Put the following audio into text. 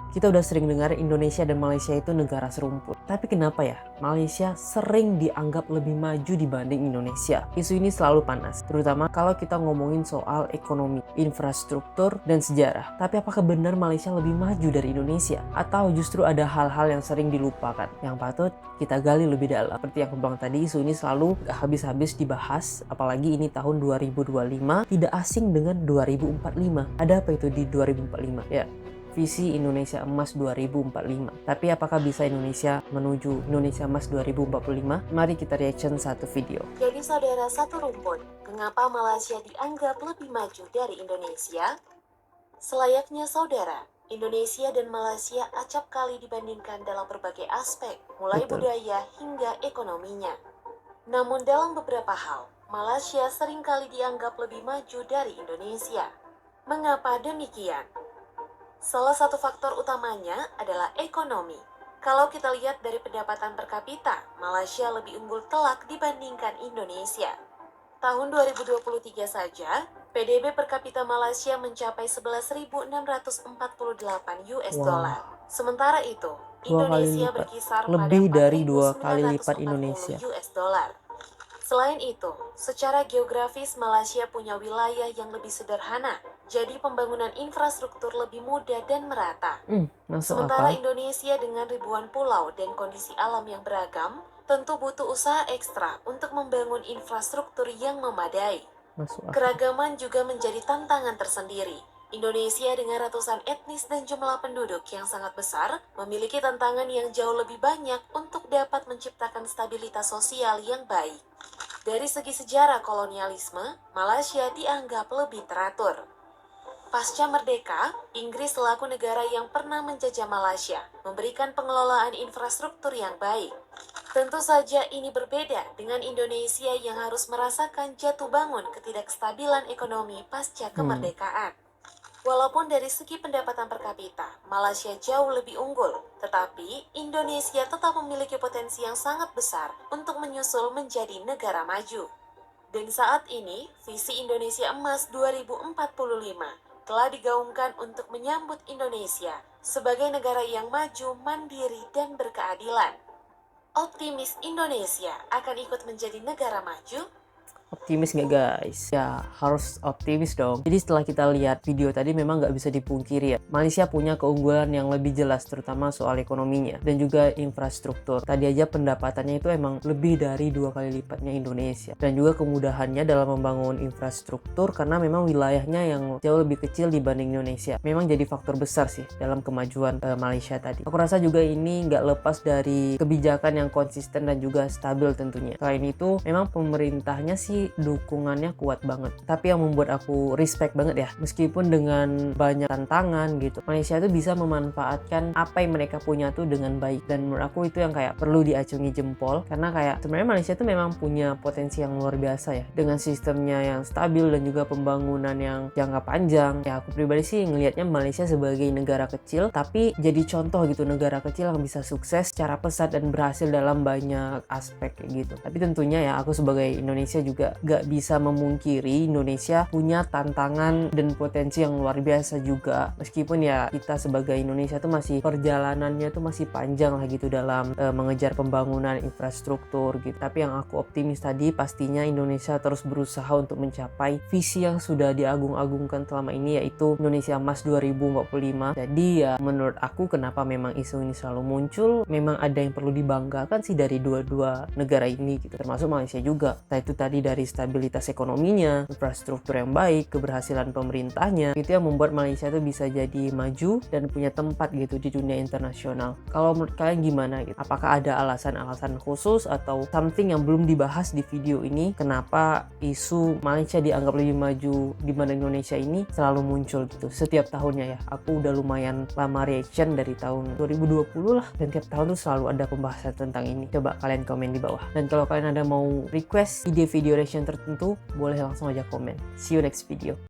Kita udah sering dengar Indonesia dan Malaysia itu negara serumpun. Tapi kenapa ya Malaysia sering dianggap lebih maju dibanding Indonesia? Isu ini selalu panas, terutama kalau kita ngomongin soal ekonomi, infrastruktur, dan sejarah. Tapi apakah benar Malaysia lebih maju dari Indonesia? Atau justru ada hal-hal yang sering dilupakan, yang patut kita gali lebih dalam? Seperti yang aku bilang tadi, isu ini selalu gak habis-habis dibahas, apalagi ini tahun 2025, tidak asing dengan 2045. Ada apa itu di 2045? Ya, visi Indonesia Emas 2045. Tapi apakah bisa Indonesia menuju Indonesia Emas 2045? Mari kita reaction satu video. Jadi saudara satu rumpun, mengapa Malaysia dianggap lebih maju dari Indonesia? Selayaknya saudara, Indonesia dan Malaysia acap kali dibandingkan dalam berbagai aspek, mulai Betul. budaya hingga ekonominya. Namun dalam beberapa hal, Malaysia seringkali dianggap lebih maju dari Indonesia. Mengapa demikian? Salah satu faktor utamanya adalah ekonomi. Kalau kita lihat dari pendapatan per kapita, Malaysia lebih unggul telak dibandingkan Indonesia. Tahun 2023 saja, PDB per kapita Malaysia mencapai 11.648 US dollar. Sementara itu, Dua kali Indonesia lipat. berkisar Lebih pada dari 2 kali lipat 4.940 Indonesia. US dollar. Selain itu, secara geografis Malaysia punya wilayah yang lebih sederhana, jadi pembangunan infrastruktur lebih mudah dan merata. Masuk Sementara akal. Indonesia dengan ribuan pulau dan kondisi alam yang beragam, tentu butuh usaha ekstra untuk membangun infrastruktur yang memadai. Masuk akal. Keragaman juga menjadi tantangan tersendiri. Indonesia dengan ratusan etnis dan jumlah penduduk yang sangat besar, memiliki tantangan yang jauh lebih banyak untuk dapat menciptakan stabilitas sosial yang baik. Dari segi sejarah kolonialisme, Malaysia dianggap lebih teratur. Pasca merdeka, Inggris selaku negara yang pernah menjajah Malaysia, memberikan pengelolaan infrastruktur yang baik. Tentu saja ini berbeda dengan Indonesia yang harus merasakan jatuh bangun ketidakstabilan ekonomi pasca kemerdekaan. Walaupun dari segi pendapatan per kapita, Malaysia jauh lebih unggul, tetapi Indonesia tetap memiliki potensi yang sangat besar untuk menyusul menjadi negara maju. Dan saat ini, visi Indonesia Emas 2045 telah digaungkan untuk menyambut Indonesia sebagai negara yang maju, mandiri, dan berkeadilan. Optimis Indonesia akan ikut menjadi negara maju? Optimis nggak guys? Ya harus optimis dong. Jadi setelah kita lihat video tadi memang nggak bisa dipungkiri ya, Malaysia punya keunggulan yang lebih jelas terutama soal ekonominya dan juga infrastruktur. Tadi aja pendapatannya itu emang lebih dari 2 kali lipatnya Indonesia. Dan juga kemudahannya dalam membangun infrastruktur karena memang wilayahnya yang jauh lebih kecil dibanding Indonesia. Memang jadi faktor besar sih dalam kemajuan Malaysia tadi. Aku rasa juga ini nggak lepas dari kebijakan yang konsisten dan juga stabil tentunya. Selain itu memang pemerintahnya sih dukungannya kuat banget. Tapi yang membuat aku respect banget ya, meskipun dengan banyak tantangan gitu, Malaysia tuh bisa memanfaatkan apa yang mereka punya tuh dengan baik. Dan menurut aku itu yang kayak perlu diacungi jempol, karena kayak sebenarnya Malaysia tuh memang punya potensi yang luar biasa ya, dengan sistemnya yang stabil dan juga pembangunan yang jangka panjang. Ya aku pribadi sih ngelihatnya Malaysia sebagai negara kecil tapi jadi contoh gitu, negara kecil yang bisa sukses secara pesat dan berhasil dalam banyak aspek kayak gitu. Tapi tentunya ya aku sebagai Indonesia juga gak bisa memungkiri Indonesia punya tantangan dan potensi yang luar biasa juga, meskipun ya kita sebagai Indonesia tuh masih perjalanannya tuh masih panjang lah gitu dalam mengejar pembangunan infrastruktur gitu. Tapi yang aku optimis tadi, pastinya Indonesia terus berusaha untuk mencapai visi yang sudah diagung-agungkan selama ini, yaitu Indonesia Emas 2045. Jadi ya menurut aku kenapa memang isu ini selalu muncul, memang ada yang perlu dibanggakan sih dari dua-dua negara ini gitu, termasuk Malaysia juga. Nah itu tadi dari stabilitas ekonominya, infrastruktur yang baik, keberhasilan pemerintahnya, itu yang membuat Malaysia itu bisa jadi maju dan punya tempat gitu di dunia internasional. Kalau menurut kalian gimana gitu? Apakah ada alasan-alasan khusus atau something yang belum dibahas di video ini, kenapa isu Malaysia dianggap lebih maju dibanding Indonesia ini selalu muncul gitu setiap tahunnya ya? Aku udah lumayan lama reaction dari tahun 2020 lah, dan tiap tahun tuh selalu ada pembahasan tentang ini. Coba kalian komen di bawah. Dan kalau kalian ada mau request ide video reaction tertentu, boleh langsung aja komen. See you next video.